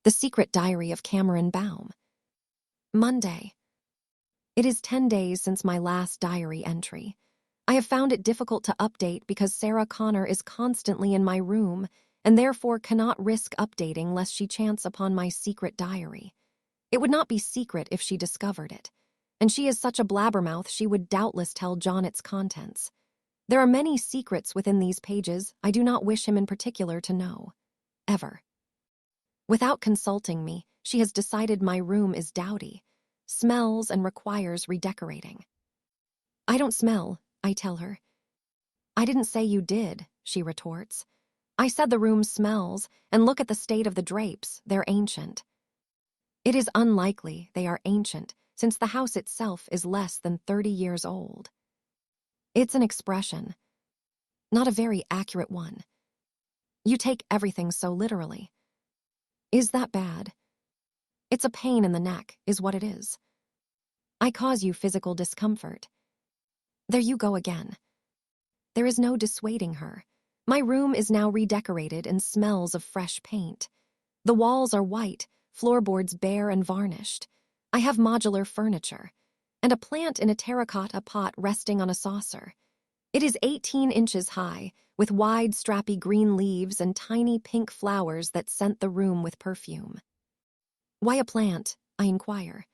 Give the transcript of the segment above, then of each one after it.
The Secret Diary of Cameron Baum. Monday. It is 10 days since my last diary entry. I have found it difficult to update because Sarah Connor is constantly in my room and therefore cannot risk updating lest she chance upon my secret diary. It would not be secret if she discovered it, and she is such a blabbermouth she would doubtless tell John its contents. There are many secrets within these pages I do not wish him in particular to know. Ever. Without consulting me, she has decided my room is dowdy, smells and requires redecorating. I don't smell, I tell her. I didn't say you did, she retorts. I said the room smells, and look at the state of the drapes, they're ancient. It is unlikely they are ancient, since the house itself is less than 30 years old. It's an expression, not a very accurate one. You take everything so literally. Is that bad? It's a pain in the neck, is what it is. I cause you physical discomfort. There you go again. There is no dissuading her. My room is now redecorated and smells of fresh paint. The walls are white, floorboards bare and varnished. I have modular furniture, and a plant in a terracotta pot resting on a saucer. It is 18 inches high, with wide, strappy green leaves and tiny pink flowers that scent the room with perfume. Why a plant? I inquire.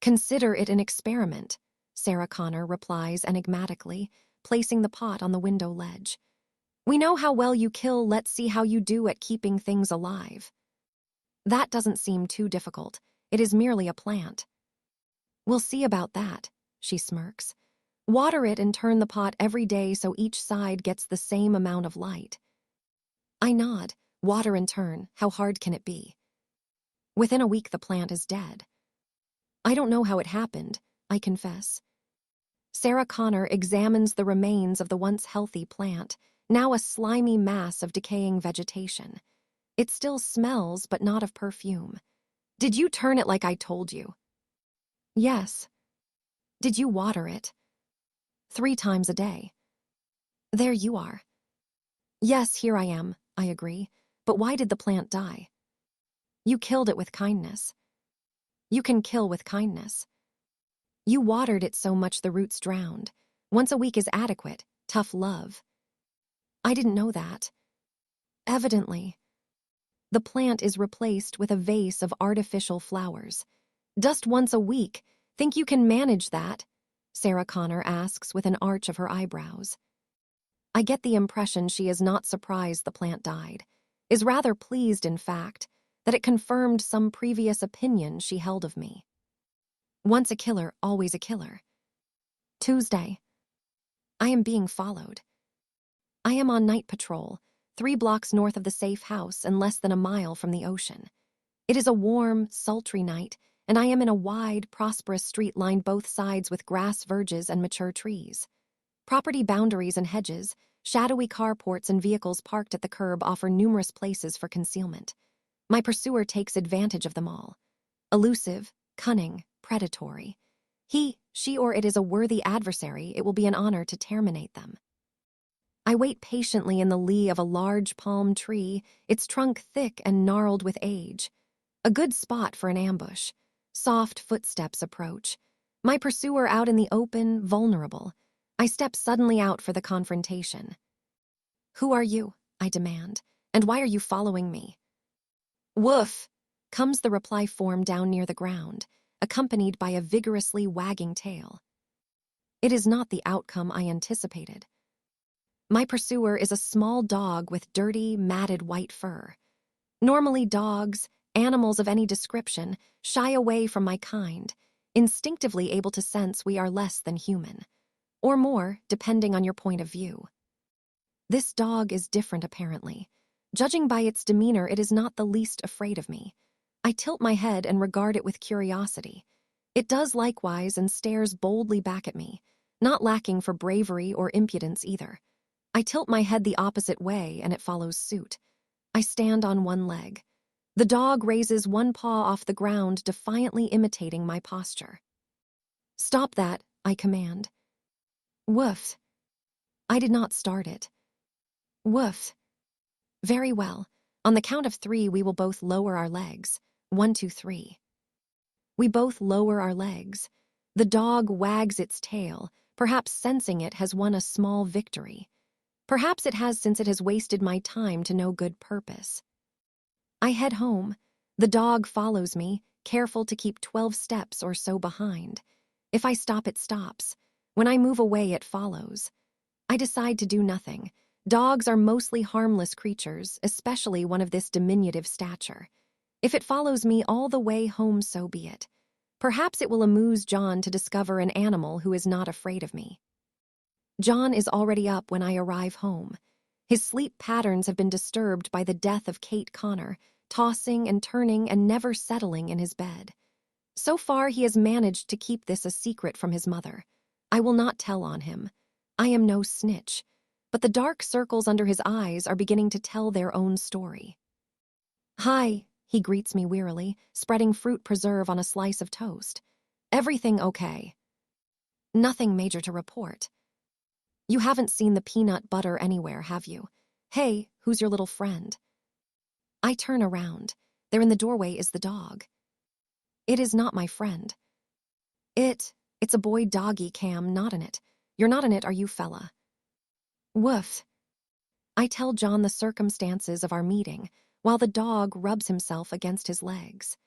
Consider it an experiment, Sarah Connor replies enigmatically, placing the pot on the window ledge. We know how well you kill, let's see how you do at keeping things alive. That doesn't seem too difficult. It is merely a plant. We'll see about that, she smirks. Water it and turn the pot every day so each side gets the same amount of light. I nod. Water and turn, how hard can it be? Within a week the plant is dead. I don't know how it happened, I confess. Sarah Connor examines the remains of the once healthy plant, now a slimy mass of decaying vegetation. It still smells, but not of perfume. Did you turn it like I told you? Yes. Did you water it? 3 times a day. There you are. Yes, here I am, I agree. But why did the plant die? You killed it with kindness. You can kill with kindness. You watered it so much the roots drowned. Once a week is adequate. Tough love. I didn't know that. Evidently. The plant is replaced with a vase of artificial flowers. Dust once a week. Think you can manage that? Sarah Connor asks with an arch of her eyebrows. I get the impression she is not surprised the plant died, is rather pleased, in fact, that it confirmed some previous opinion she held of me. Once a killer, always a killer. Tuesday. I am being followed. I am on night patrol, 3 blocks north of the safe house and less than a mile from the ocean. It is a warm, sultry night, and I am in a wide, prosperous street lined both sides with grass verges and mature trees. Property boundaries and hedges, shadowy carports and vehicles parked at the curb offer numerous places for concealment. My pursuer takes advantage of them all. Elusive, cunning, predatory. He, she, or it is a worthy adversary, it will be an honor to terminate them. I wait patiently in the lee of a large palm tree, its trunk thick and gnarled with age. A good spot for an ambush. Soft footsteps approach. My pursuer out in the open, vulnerable. I step suddenly out for the confrontation. Who are you? I demand. And why are you following me? Woof! Comes the reply form down near the ground, accompanied by a vigorously wagging tail. It is not the outcome I anticipated. My pursuer is a small dog with dirty, matted white fur. Normally dogs, animals of any description, shy away from my kind, instinctively able to sense we are less than human. Or more, depending on your point of view. This dog is different, apparently. Judging by its demeanor, it is not the least afraid of me. I tilt my head and regard it with curiosity. It does likewise and stares boldly back at me, not lacking for bravery or impudence either. I tilt my head the opposite way and it follows suit. I stand on one leg. The dog raises one paw off the ground, defiantly imitating my posture. Stop that, I command. Woof. I did not start it. Woof. Very well. On the count of 3, we will both lower our legs. 1, 2, 3. We both lower our legs. The dog wags its tail, perhaps sensing it has won a small victory. Perhaps it has, since it has wasted my time to no good purpose. I head home. The dog follows me, careful to keep 12 steps or so behind. If I stop, it stops. When I move away, it follows. I decide to do nothing. Dogs are mostly harmless creatures, especially one of this diminutive stature. If it follows me all the way home, so be it. Perhaps it will amuse John to discover an animal who is not afraid of me. John is already up when I arrive home. His sleep patterns have been disturbed by the death of Kate Connor, tossing and turning and never settling in his bed. So far, he has managed to keep this a secret from his mother. I will not tell on him. I am no snitch, but the dark circles under his eyes are beginning to tell their own story. "Hi," he greets me wearily, spreading fruit preserve on a slice of toast. "Everything okay?" "Nothing major to report." "You haven't seen the peanut butter anywhere, have you? Hey, who's your little friend?" I turn around. There in the doorway is the dog. "It is not my friend." It's a boy doggy, Cam, not in it. You're not in it, are you, fella?" "Woof." I tell John the circumstances of our meeting, while the dog rubs himself against his legs.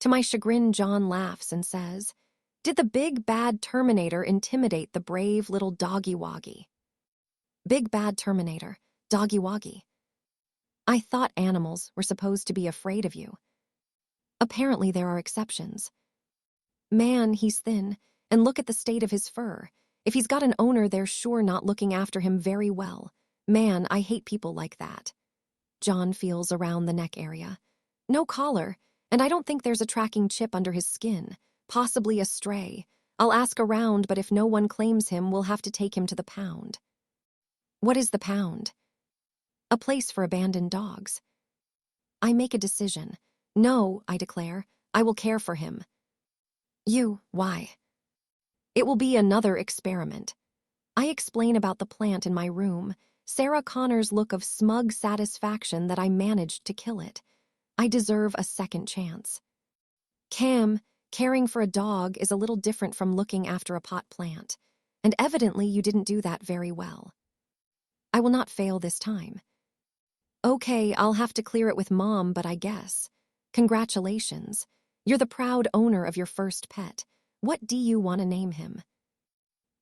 To my chagrin, John laughs and says, "Did the big bad Terminator intimidate the brave little doggy-woggy?" Big bad Terminator, doggy-woggy. I thought animals were supposed to be afraid of you. Apparently there are exceptions. Man, he's thin, and look at the state of his fur. If he's got an owner, they're sure not looking after him very well. Man, I hate people like that. John feels around the neck area. No collar, and I don't think there's a tracking chip under his skin. Possibly a stray. I'll ask around, but if no one claims him, we'll have to take him to the pound. What is the pound? A place for abandoned dogs. I make a decision. No, I declare. I will care for him. Why? It will be another experiment. I explain about the plant in my room. Sarah Connor's look of smug satisfaction that I managed to kill it. I deserve a second chance. Cam, caring for a dog is a little different from looking after a pot plant, and evidently you didn't do that very well. I will not fail this time. Okay, I'll have to clear it with Mom, but I guess. Congratulations. You're the proud owner of your first pet. What do you want to name him?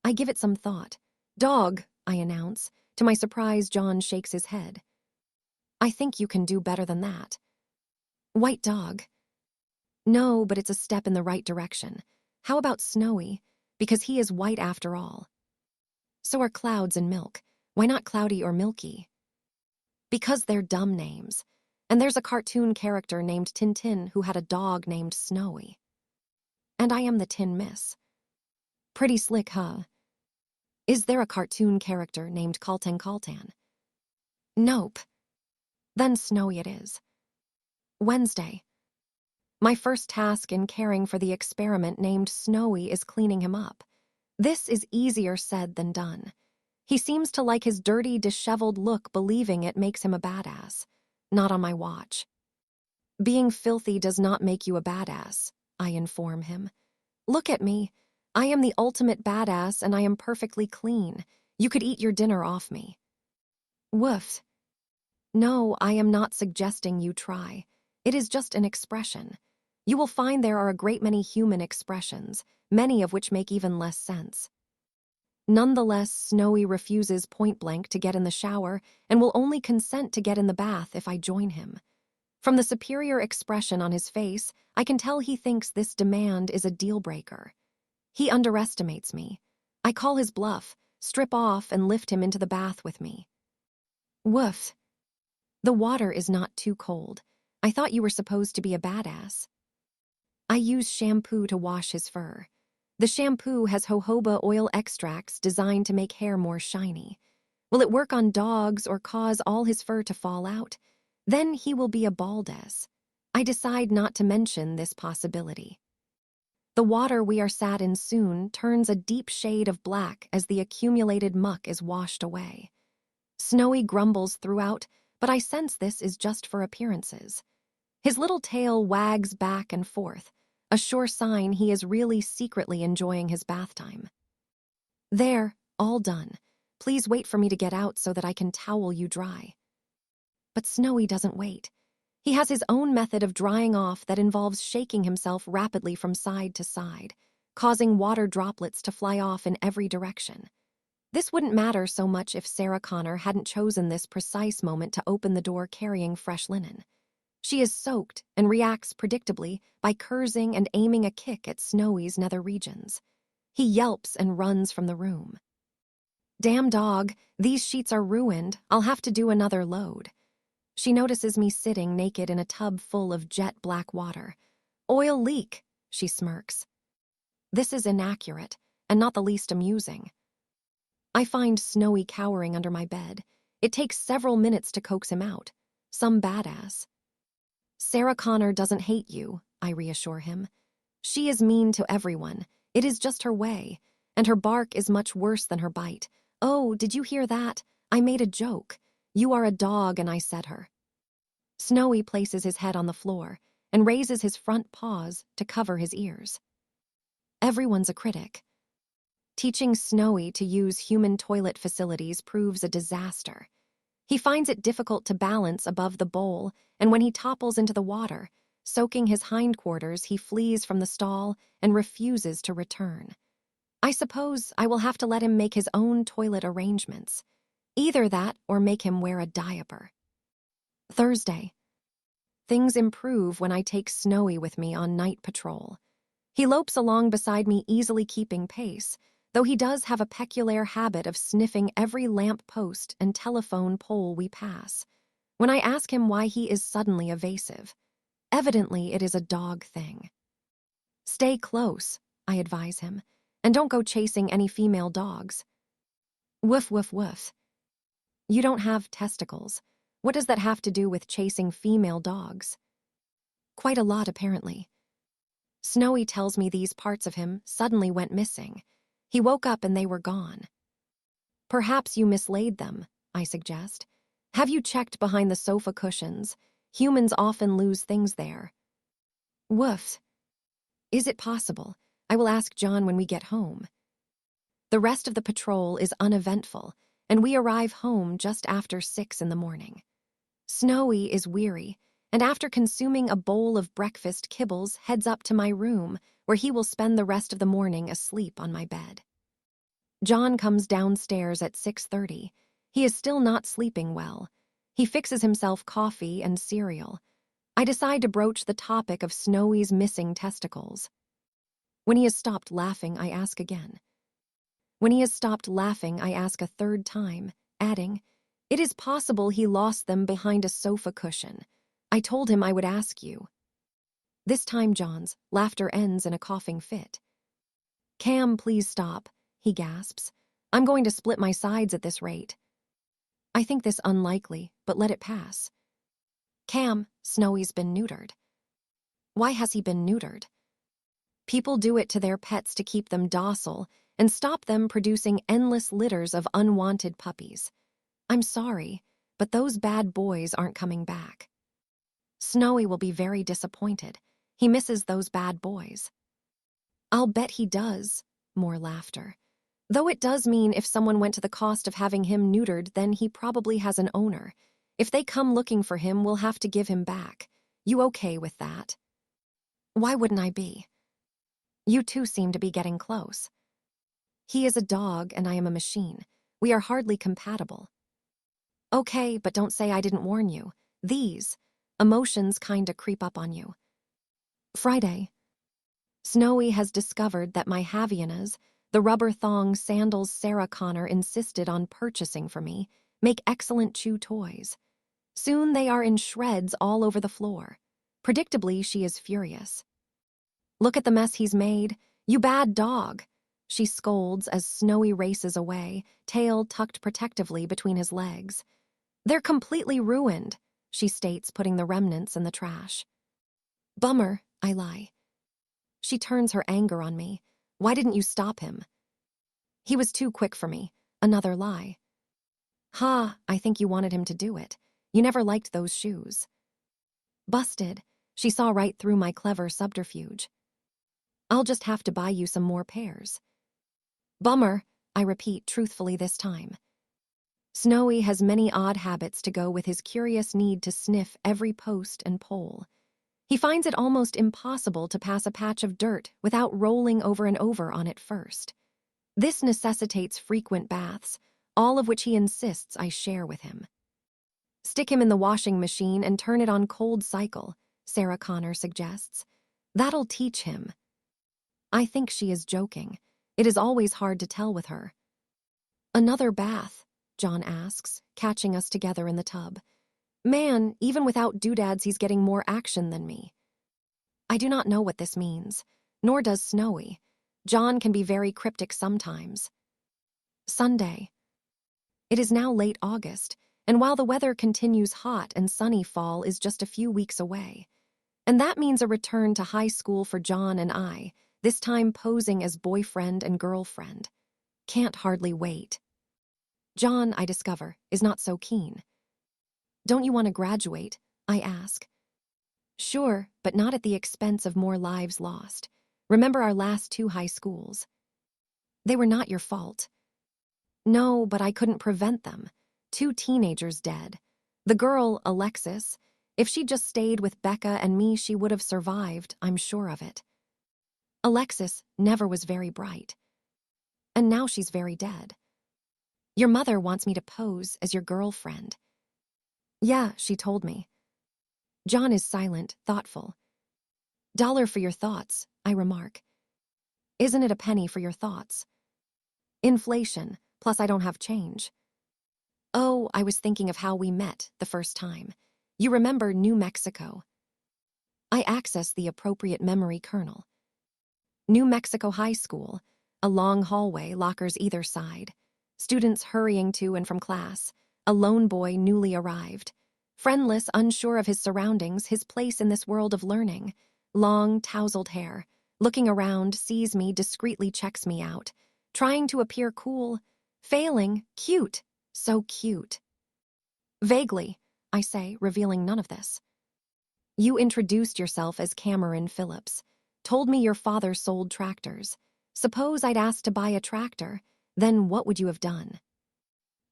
I give it some thought. Dog, I announce. To my surprise, John shakes his head. I think you can do better than that. White dog. No, but it's a step in the right direction. How about Snowy? Because he is white after all. So are Clouds and Milk. Why not Cloudy or Milky? Because they're dumb names. And there's a cartoon character named Tintin who had a dog named Snowy. And I am the Tin Miss. Pretty slick, huh? Is there a cartoon character named Kaltan Kaltan? Nope. Then Snowy it is. Wednesday. My first task in caring for the experiment named Snowy is cleaning him up. This is easier said than done. He seems to like his dirty, disheveled look, believing it makes him a badass. Not on my watch. Being filthy does not make you a badass, I inform him. Look at me. I am the ultimate badass and I am perfectly clean. You could eat your dinner off me. Woof. No, I am not suggesting you try. It is just an expression. You will find there are a great many human expressions, many of which make even less sense. Nonetheless, Snowy refuses point-blank to get in the shower and will only consent to get in the bath if I join him. From the superior expression on his face, I can tell he thinks this demand is a deal-breaker. He underestimates me. I call his bluff, strip off, and lift him into the bath with me. Woof. The water is not too cold. I thought you were supposed to be a badass. I use shampoo to wash his fur. The shampoo has jojoba oil extracts designed to make hair more shiny. Will it work on dogs or cause all his fur to fall out? Then he will be a baldess. I decide not to mention this possibility. The water we are sat in soon turns a deep shade of black as the accumulated muck is washed away. Snowy grumbles throughout, but I sense this is just for appearances. His little tail wags back and forth, a sure sign he is really secretly enjoying his bath time. There, all done. Please wait for me to get out so that I can towel you dry. But Snowy doesn't wait. He has his own method of drying off that involves shaking himself rapidly from side to side, causing water droplets to fly off in every direction. This wouldn't matter so much if Sarah Connor hadn't chosen this precise moment to open the door carrying fresh linen. She is soaked and reacts predictably by cursing and aiming a kick at Snowy's nether regions. He yelps and runs from the room. Damn dog, these sheets are ruined. I'll have to do another load. She notices me sitting naked in a tub full of jet black water. Oil leak, she smirks. This is inaccurate, and not the least amusing. I find Snowy cowering under my bed. It takes several minutes to coax him out. Some badass. Sarah Connor doesn't hate you, I reassure him. She is mean to everyone. It is just her way, and her bark is much worse than her bite. Oh, did you hear that? I made a joke. You are a dog, and I said her. Snowy places his head on the floor and raises his front paws to cover his ears. Everyone's a critic. Teaching Snowy to use human toilet facilities proves a disaster. He finds it difficult to balance above the bowl, and when he topples into the water, soaking his hindquarters, he flees from the stall and refuses to return. I suppose I will have to let him make his own toilet arrangements. Either that or make him wear a diaper. Thursday. Things improve when I take Snowy with me on night patrol. He lopes along beside me, easily keeping pace, though he does have a peculiar habit of sniffing every lamp post and telephone pole we pass. When I ask him why he is suddenly evasive, evidently it is a dog thing. Stay close, I advise him, and don't go chasing any female dogs. Woof, woof, woof. You don't have testicles. What does that have to do with chasing female dogs? Quite a lot, apparently. Snowy tells me these parts of him suddenly went missing. He woke up and they were gone. Perhaps you mislaid them, I suggest. Have you checked behind the sofa cushions? Humans often lose things there. Woof. Is it possible? I will ask John when we get home. The rest of the patrol is uneventful, and we arrive home just after 6 in the morning. Snowy is weary, and after consuming a bowl of breakfast kibbles, heads up to my room, where he will spend the rest of the morning asleep on my bed. John comes downstairs at 6:30. He is still not sleeping well. He fixes himself coffee and cereal. I decide to broach the topic of Snowy's missing testicles. When he has stopped laughing, I ask again. When he has stopped laughing, I ask a third time, adding, "It is possible he lost them behind a sofa cushion. I told him I would ask you." This time John's laughter ends in a coughing fit. "Cam, please stop," he gasps. "I'm going to split my sides at this rate." I think this unlikely, but let it pass. "Cam, Snowy's been neutered." "Why has he been neutered?" "People do it to their pets to keep them docile and stop them producing endless litters of unwanted puppies. I'm sorry, but those bad boys aren't coming back." Snowy will be very disappointed. He misses those bad boys. "I'll bet he does." More laughter. "Though it does mean if someone went to the cost of having him neutered, then he probably has an owner. If they come looking for him, we'll have to give him back. You okay with that?" "Why wouldn't I be?" "You two seem to be getting close." "He is a dog and I am a machine. We are hardly compatible." "Okay, but don't say I didn't warn you. These emotions kinda creep up on you." Friday. Snowy has discovered that my Havaianas, the rubber thong sandals Sarah Connor insisted on purchasing for me, make excellent chew toys. Soon they are in shreds all over the floor. Predictably, she is furious. "Look at the mess he's made. You bad dog," she scolds as Snowy races away, tail tucked protectively between his legs. "They're completely ruined," she states, putting the remnants in the trash. "Bummer," I lie. She turns her anger on me. "Why didn't you stop him?" "He was too quick for me." Another lie. "Ha, I think you wanted him to do it. You never liked those shoes. Busted. She saw right through my clever subterfuge. I'll just have to buy you some more pairs. Bummer, I repeat truthfully this time. Snowy has many odd habits to go with his curious need to sniff every post and pole. He finds it almost impossible to pass a patch of dirt without rolling over and over on it first. This necessitates frequent baths, all of which he insists I share with him. Stick him in the washing machine and turn it on cold cycle, Sarah Connor suggests. That'll teach him. I think she is joking. It is always hard to tell with her. Another bath, John asks, catching us together in the tub. Man, even without doodads, he's getting more action than me. I do not know what this means, nor does Snowy. John can be very cryptic sometimes. Sunday. It is now late August, and while the weather continues hot and sunny, fall is just a few weeks away. And that means a return to high school for John and I, this time posing as boyfriend and girlfriend. Can't hardly wait. John, I discover, is not so keen. Don't you want to graduate? I ask. Sure, but not at the expense of more lives lost. Remember our last 2 high schools. They were not your fault. No, but I couldn't prevent them. 2 teenagers dead. The girl, Alexis, if she'd just stayed with Becca and me, she would have survived, I'm sure of it. Alexis never was very bright. And now she's very dead. Your mother wants me to pose as your girlfriend. Yeah, she told me. John is silent, thoughtful. $1 for your thoughts, I remark. Isn't it a penny for your thoughts? Inflation, plus I don't have change. Oh, I was thinking of how we met the first time. You remember New Mexico. I access the appropriate memory kernel. New Mexico High School, a long hallway, lockers either side. Students hurrying to and from class, a lone boy newly arrived. Friendless, unsure of his surroundings, his place in this world of learning. Long, tousled hair. Looking around, sees me, discreetly checks me out. Trying to appear cool. Failing, cute. So cute. Vaguely, I say, revealing none of this. You introduced yourself as Cameron Phillips. Told me your father sold tractors. Suppose I'd asked to buy a tractor, then what would you have done?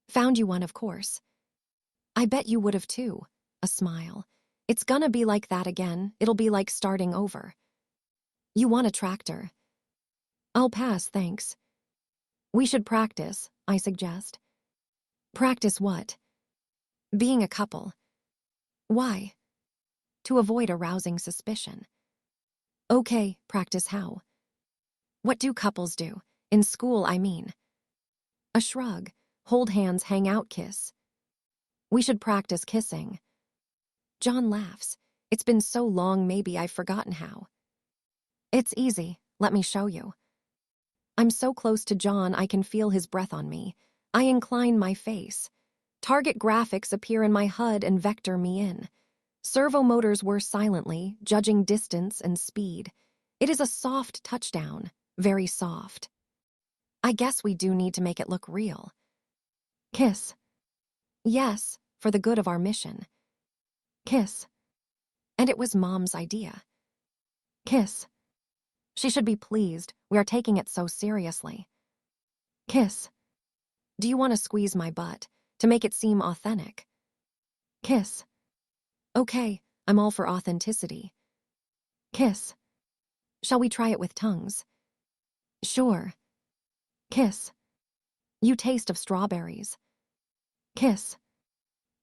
Found you one, of course. I bet you would have too. A smile. It's gonna be like that again. It'll be like starting over. You want a tractor. I'll pass, thanks. We should practice, I suggest. Practice what? Being a couple. Why? To avoid arousing suspicion. Okay, practice how? What do couples do? In school, I mean. A shrug. Hold hands, hang out, kiss. We should practice kissing. John laughs. It's been so long, maybe I've forgotten how. It's easy. Let me show you. I'm so close to John I can feel his breath on me. I incline my face. Target graphics appear in my HUD and vector me in. Servo motors whir silently, judging distance and speed. It is a soft touchdown, very soft. I guess we do need to make it look real. Kiss. Yes, for the good of our mission. Kiss. And it was Mom's idea. Kiss. She should be pleased. We are taking it so seriously. Kiss. Do you want to squeeze my butt to make it seem authentic? Kiss. Okay, I'm all for authenticity. Kiss. Shall we try it with tongues? Sure. Kiss. You taste of strawberries. Kiss.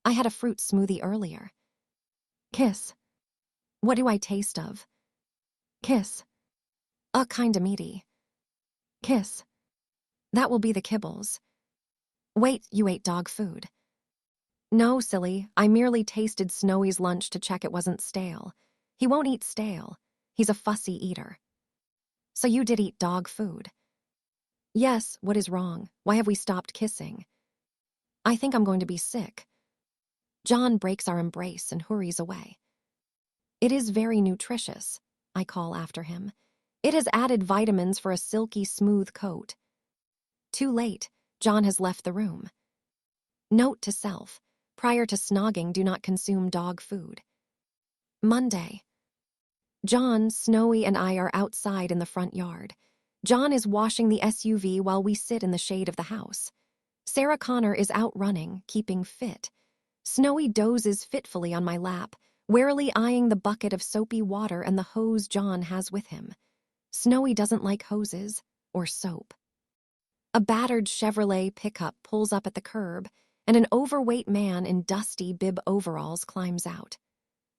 I had a fruit smoothie earlier. Kiss. What do I taste of? Kiss. Kinda meaty. Kiss. That will be the kibbles. Wait, you ate dog food. No, silly, I merely tasted Snowy's lunch to check it wasn't stale. He won't eat stale. He's a fussy eater. So you did eat dog food? Yes, what is wrong? Why have we stopped kissing? I think I'm going to be sick. John breaks our embrace and hurries away. It is very nutritious, I call after him. It has added vitamins for a silky smooth coat. Too late, John has left the room. Note to self, Prior to snogging, do not consume dog food. Monday. John, Snowy, and I are outside in the front yard. John is washing the SUV while we sit in the shade of the house. Sarah Connor is out running, keeping fit. Snowy dozes fitfully on my lap, warily eyeing the bucket of soapy water and the hose John has with him. Snowy doesn't like hoses or soap. A battered Chevrolet pickup pulls up at the curb, and an overweight man in dusty bib overalls climbs out.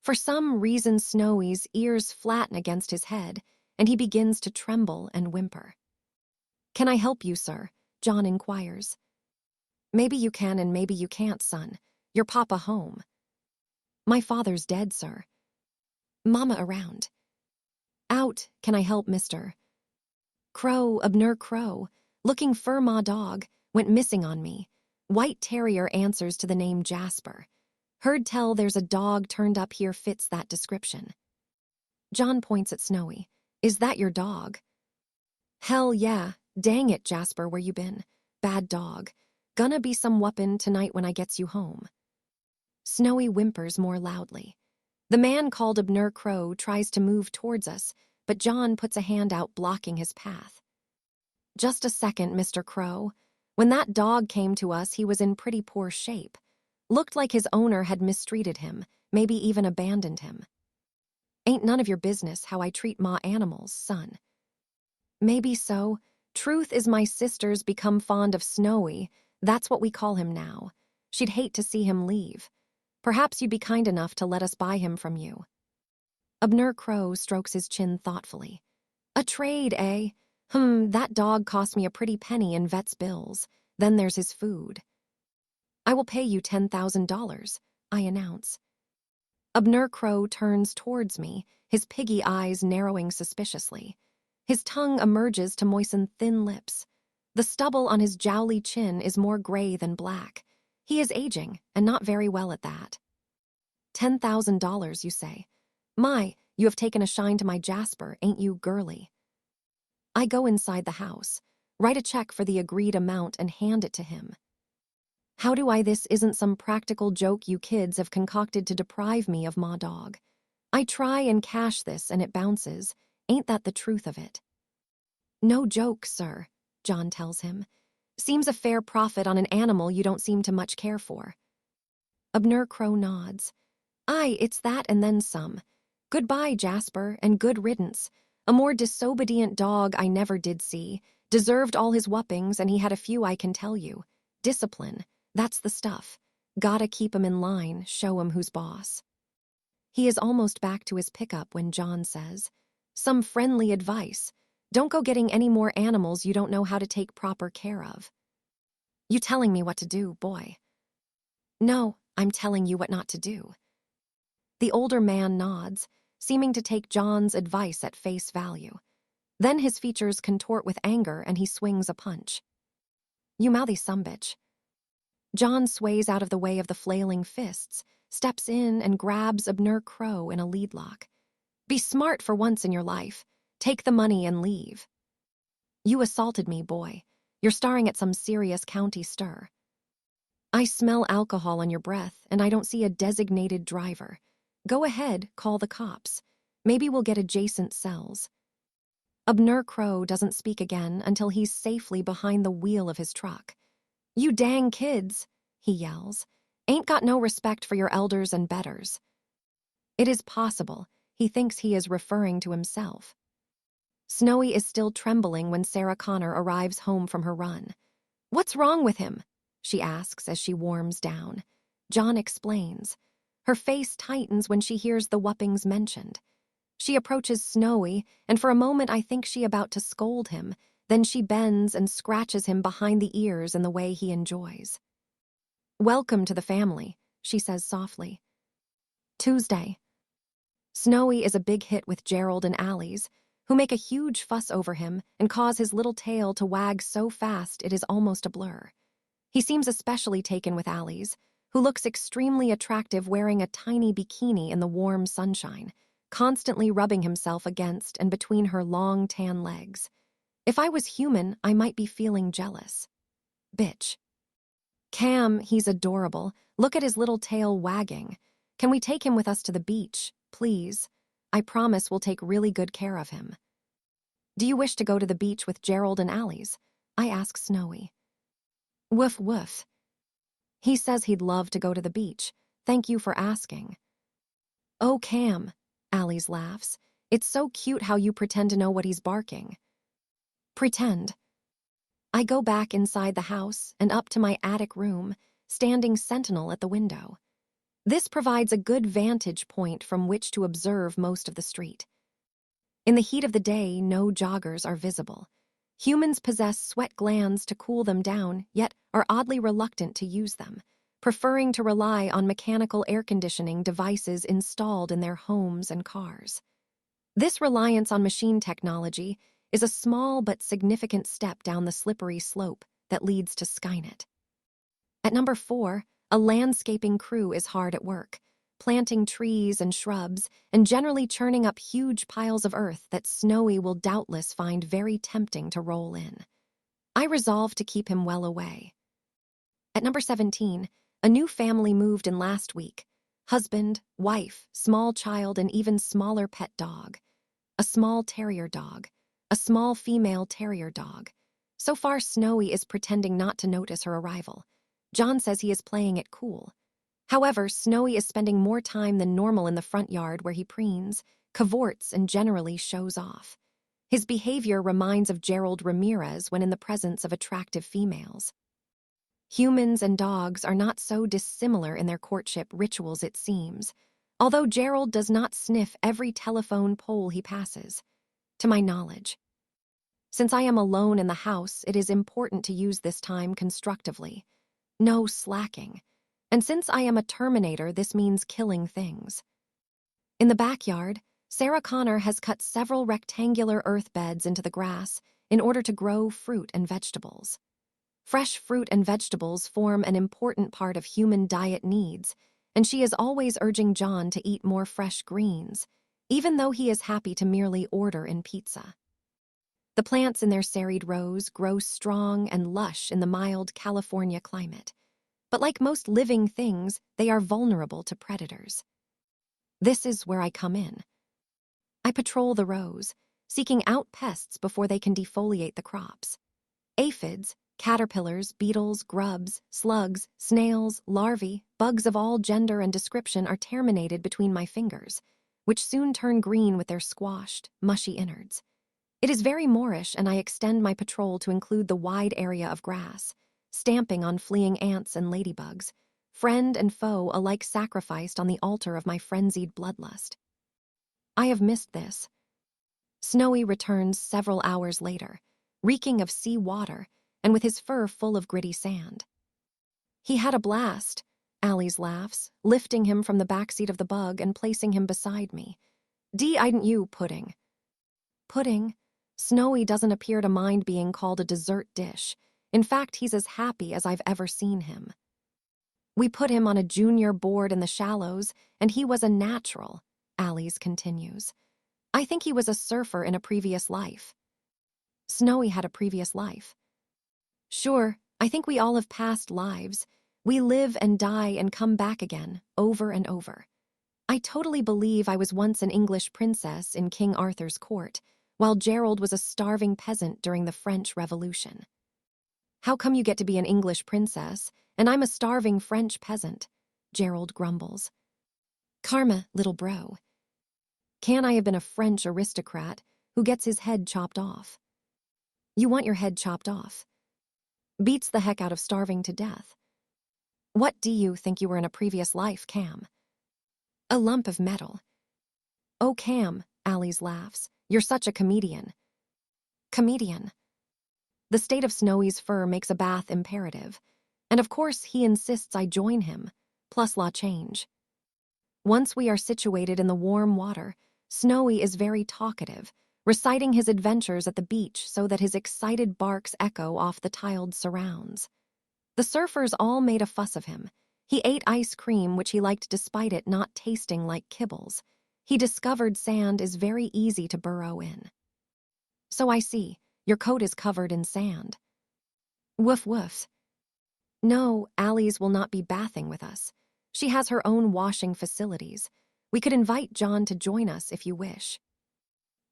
For some reason, Snowy's ears flatten against his head, and he begins to tremble and whimper. "Can I help you, sir?" John inquires. "Maybe you can and maybe you can't, son. Your papa home." "My father's dead, sir." "Mama around?" "Out. Can I help, mister?" "Crow, Abner Crow, looking fur ma dog, went missing on me. White terrier answers to the name Jasper. Heard tell there's a dog turned up here fits that description." John points at Snowy. "Is that your dog?" "Hell yeah. Dang it, Jasper, where you been? Bad dog. Gonna be some whoopin' tonight when I gets you home." Snowy whimpers more loudly. The man called Abner Crow tries to move towards us, but John puts a hand out blocking his path. "Just a second, Mr. Crow. When that dog came to us, he was in pretty poor shape. Looked like his owner had mistreated him, maybe even abandoned him." "Ain't none of your business how I treat ma animals, son." "Maybe so. Truth is my sister's become fond of Snowy. That's what we call him now. She'd hate to see him leave. Perhaps you'd be kind enough to let us buy him from you." Abner Crow strokes his chin thoughtfully. "A trade, eh? That dog cost me a pretty penny in vet's bills. Then there's his food." "I will pay you $10,000, I announce. Abner Crow turns towards me, his piggy eyes narrowing suspiciously. His tongue emerges to moisten thin lips. The stubble on his jowly chin is more gray than black. He is aging, and not very well at that. $10,000, you say? My, you have taken a shine to my Jasper, ain't you, girly? I go inside the house, write a check for the agreed amount and hand it to him. How do I this isn't some practical joke you kids have concocted to deprive me of ma dog. I try and cash this and it bounces. Ain't that the truth of it? No joke, sir, John tells him. Seems a fair profit on an animal you don't seem to much care for. Abner Crow nods. Aye, it's that and then some. Goodbye, Jasper, and good riddance. A more disobedient dog I never did see. Deserved all his whuppings, and he had a few, I can tell you. Discipline, that's the stuff. Gotta keep 'em in line, show 'em who's boss. He is almost back to his pickup when John says, some friendly advice. Don't go getting any more animals you don't know how to take proper care of. You telling me what to do, boy? No, I'm telling you what not to do. The older man nods, seeming to take John's advice at face value. Then his features contort with anger and he swings a punch. You mouthy sumbitch. John sways out of the way of the flailing fists, steps in and grabs Abner Crow in a lead lock. Be smart for once in your life. Take the money and leave. You assaulted me, boy. You're starring at some serious county stir. I smell alcohol on your breath, and I don't see a designated driver. Go ahead, call the cops. Maybe we'll get adjacent cells. Abner Crow doesn't speak again until he's safely behind the wheel of his truck. You dang kids, he yells. Ain't got no respect for your elders and betters. It is possible he thinks he is referring to himself. Snowy is still trembling when Sarah Connor arrives home from her run. What's wrong with him? She asks as she warms down. John explains. Her face tightens when she hears the whuppings mentioned. She approaches Snowy, and for a moment I think she about to scold him. Then she bends and scratches him behind the ears in the way he enjoys. Welcome to the family, she says softly. Tuesday. Snowy is a big hit with Gerald and Allie's, who make a huge fuss over him and cause his little tail to wag so fast it is almost a blur. He seems especially taken with Allie's, who looks extremely attractive wearing a tiny bikini in the warm sunshine, constantly rubbing himself against and between her long tan legs. If I was human, I might be feeling jealous. Bitch. Cam, he's adorable. Look at his little tail wagging. Can we take him with us to the beach, please? I promise we'll take really good care of him. Do you wish to go to the beach with Gerald and Allie's? I ask Snowy. Woof woof. He says he'd love to go to the beach. Thank you for asking. Oh, Cam, Allie's laughs. It's so cute how you pretend to know what he's barking. Pretend. I go back inside the house and up to my attic room, standing sentinel at the window. This provides a good vantage point from which to observe most of the street. In the heat of the day, no joggers are visible. Humans possess sweat glands to cool them down, yet are oddly reluctant to use them, preferring to rely on mechanical air conditioning devices installed in their homes and cars. This reliance on machine technology is a small but significant step down the slippery slope that leads to Skynet. At number 4, a landscaping crew is hard at work, planting trees and shrubs and generally churning up huge piles of earth that Snowy will doubtless find very tempting to roll in. I resolve to keep him well away. At number 17, a new family moved in last week. Husband, wife, small child, and even smaller pet dog. A small terrier dog. A small female terrier dog. So far, Snowy is pretending not to notice her arrival. John says he is playing it cool. However, Snowy is spending more time than normal in the front yard where he preens, cavorts, and generally shows off. His behavior reminds of Gerald Ramirez when in the presence of attractive females. Humans and dogs are not so dissimilar in their courtship rituals, it seems, although Gerald does not sniff every telephone pole he passes, to my knowledge. Since I am alone in the house, it is important to use this time constructively. No slacking. And since I am a Terminator, this means killing things. In the backyard, Sarah Connor has cut several rectangular earth beds into the grass in order to grow fruit and vegetables. Fresh fruit and vegetables form an important part of human diet needs, and she is always urging John to eat more fresh greens, even though he is happy to merely order in pizza. The plants in their serried rows grow strong and lush in the mild California climate, but like most living things, they are vulnerable to predators. This is where I come in. I patrol the rows, seeking out pests before they can defoliate the crops. Aphids, caterpillars, beetles, grubs, slugs, snails, larvae, bugs of all gender and description are terminated between my fingers, which soon turn green with their squashed, mushy innards. It is very Moorish, and I extend my patrol to include the wide area of grass, stamping on fleeing ants and ladybugs, friend and foe alike sacrificed on the altar of my frenzied bloodlust. I have missed this. Snowy returns several hours later, reeking of sea water and with his fur full of gritty sand. He had a blast, Allie's laughs, lifting him from the backseat of the bug and placing him beside me. Didn't you, Pudding? Pudding? Snowy doesn't appear to mind being called a dessert dish. In fact, he's as happy as I've ever seen him. We put him on a junior board in the shallows, and he was a natural, Allie's continues. I think he was a surfer in a previous life. Snowy had a previous life. Sure, I think we all have past lives. We live and die and come back again, over and over. I totally believe I was once an English princess in King Arthur's court, while Gerald was a starving peasant during the French Revolution. How come you get to be an English princess, and I'm a starving French peasant? Gerald grumbles. Karma, little bro. Can I have been a French aristocrat who gets his head chopped off? You want your head chopped off? Beats the heck out of starving to death. What do you think you were in a previous life, Cam? A lump of metal. Oh, Cam, Allie's laughs. You're such a comedian. Comedian. The state of Snowy's fur makes a bath imperative, and of course he insists I join him, plus law change. Once we are situated in the warm water, Snowy is very talkative, reciting his adventures at the beach so that his excited barks echo off the tiled surrounds. The surfers all made a fuss of him. He ate ice cream, which he liked despite it not tasting like kibbles. He discovered sand is very easy to burrow in. So I see, your coat is covered in sand. Woof woof. No, Allie's will not be bathing with us. She has her own washing facilities. We could invite John to join us if you wish.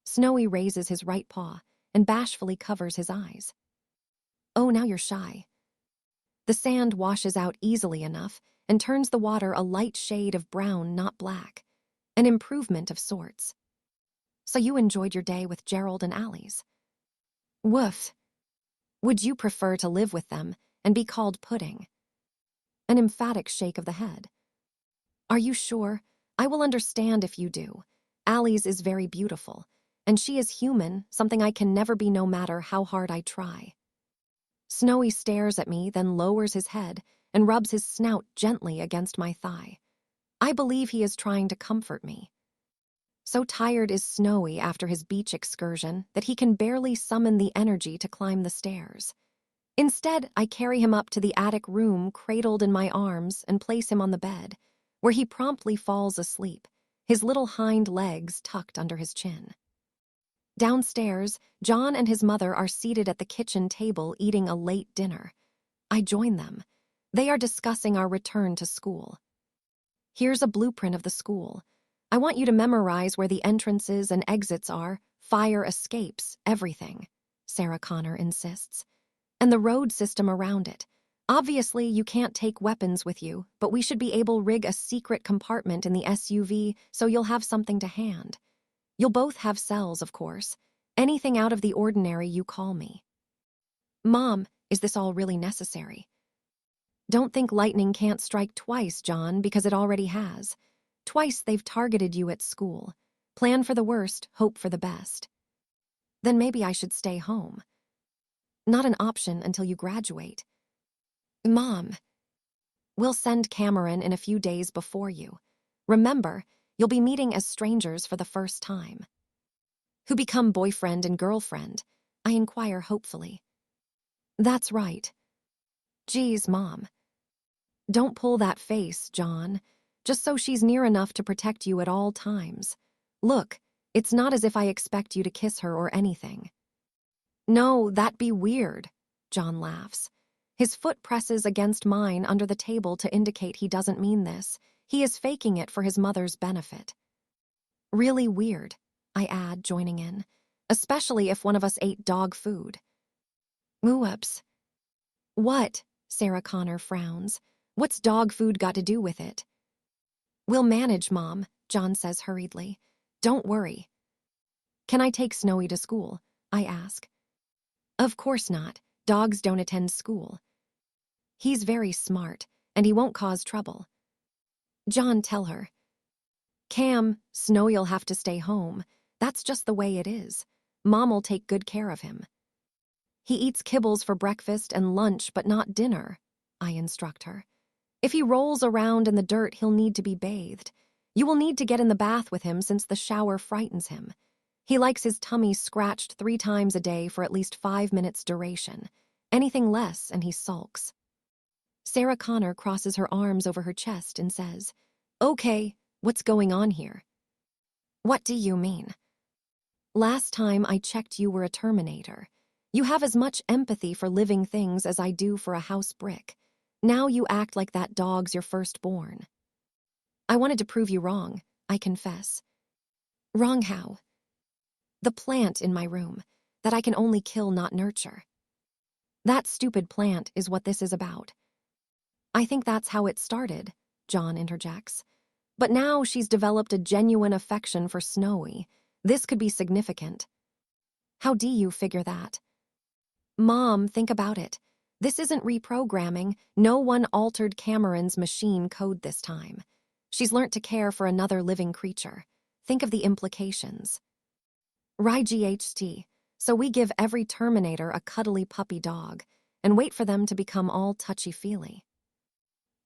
Snowy raises his right paw and bashfully covers his eyes. Oh, now you're shy. The sand washes out easily enough and turns the water a light shade of brown, not black. An improvement of sorts. So you enjoyed your day with Gerald and Allie's. Woof. Would you prefer to live with them and be called Pudding? An emphatic shake of the head. Are you sure? I will understand if you do. Allie's is very beautiful, and she is human, something I can never be no matter how hard I try. Snowy stares at me, then lowers his head and rubs his snout gently against my thigh. I believe he is trying to comfort me. So tired is Snowy after his beach excursion that he can barely summon the energy to climb the stairs. Instead, I carry him up to the attic room, cradled in my arms, and place him on the bed, where he promptly falls asleep, his little hind legs tucked under his chin. Downstairs, John and his mother are seated at the kitchen table eating a late dinner. I join them. They are discussing our return to school. Here's a blueprint of the school. I want you to memorize where the entrances and exits are, fire escapes, everything, Sarah Connor insists. And the road system around it. Obviously, you can't take weapons with you, but we should be able to rig a secret compartment in the SUV so you'll have something to hand. You'll both have cells, of course. Anything out of the ordinary, you call me. Mom, is this all really necessary? Don't think lightning can't strike twice, John, because it already has. Twice they've targeted you at school. Plan for the worst, hope for the best. Then maybe I should stay home. Not an option until you graduate. Mom, we'll send Cameron in a few days before you. Remember, you'll be meeting as strangers for the first time. Who become boyfriend and girlfriend? I inquire hopefully. That's right. Geez, Mom. Don't pull that face, John, just so she's near enough to protect you at all times. Look, it's not as if I expect you to kiss her or anything. No, that'd be weird, John laughs. His foot presses against mine under the table to indicate he doesn't mean this. He is faking it for his mother's benefit. Really weird, I add, joining in, especially if one of us ate dog food. Whoops. What? Sarah Connor frowns. What's dog food got to do with it? We'll manage, Mom, John says hurriedly. Don't worry. Can I take Snowy to school? I ask. Of course not. Dogs don't attend school. He's very smart, and he won't cause trouble. John, tell her. Cam, Snowy'll have to stay home. That's just the way it is. Mom'll take good care of him. He eats kibbles for breakfast and lunch, but not dinner, I instruct her. If he rolls around in the dirt, he'll need to be bathed. You will need to get in the bath with him since the shower frightens him. He likes his tummy scratched 3 times a day for at least 5 minutes duration. Anything less and he sulks. Sarah Connor crosses her arms over her chest and says, Okay, what's going on here? What do you mean? Last time I checked you were a Terminator. You have as much empathy for living things as I do for a house brick. Now you act like that dog's your firstborn. I wanted to prove you wrong, I confess. Wrong how? The plant in my room, that I can only kill, not nurture. That stupid plant is what this is about. I think that's how it started, John interjects. But now she's developed a genuine affection for Snowy. This could be significant. How do you figure that? Mom, think about it. This isn't reprogramming. No one altered Cameron's machine code this time. She's learnt to care for another living creature. Think of the implications. GHT. So we give every Terminator a cuddly puppy dog and wait for them to become all touchy-feely.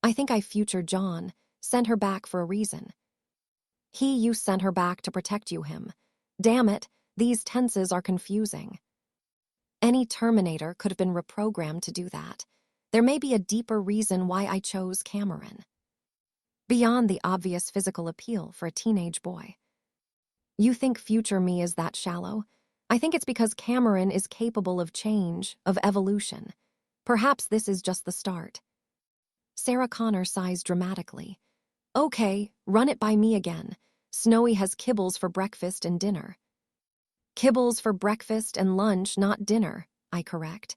I think I future John, sent her back for a reason. You sent her back to protect him. Damn it, these tenses are confusing. Any Terminator could have been reprogrammed to do that. There may be a deeper reason why I chose Cameron. Beyond the obvious physical appeal for a teenage boy. You think future me is that shallow? I think it's because Cameron is capable of change, of evolution. Perhaps this is just the start. Sarah Connor sighs dramatically. Okay, run it by me again. Snowy has kibbles for breakfast and dinner. Kibbles for breakfast and lunch, not dinner, I correct.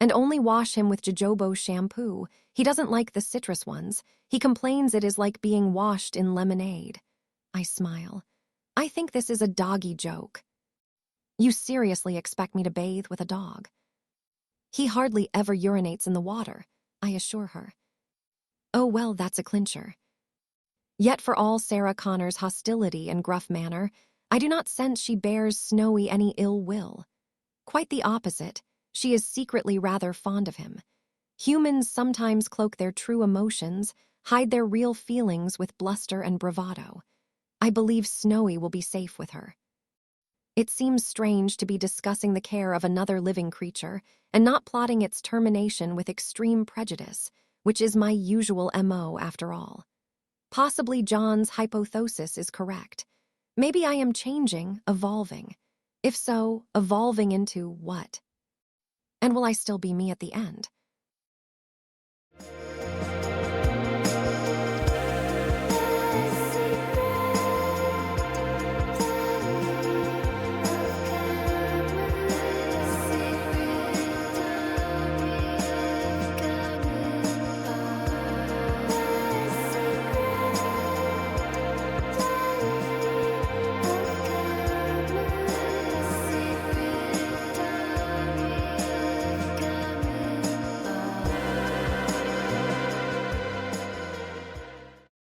And only wash him with jojoba shampoo. He doesn't like the citrus ones. He complains it is like being washed in lemonade. I smile. I think this is a doggy joke. You seriously expect me to bathe with a dog? He hardly ever urinates in the water, I assure her. Oh well, that's a clincher. Yet for all Sarah Connor's hostility and gruff manner, I do not sense she bears Snowy any ill will. Quite the opposite, she is secretly rather fond of him. Humans sometimes cloak their true emotions, hide their real feelings with bluster and bravado. I believe Snowy will be safe with her. It seems strange to be discussing the care of another living creature and not plotting its termination with extreme prejudice, which is my usual MO after all. Possibly John's hypothesis is correct. Maybe I am changing, evolving. If so, evolving into what? And will I still be me at the end?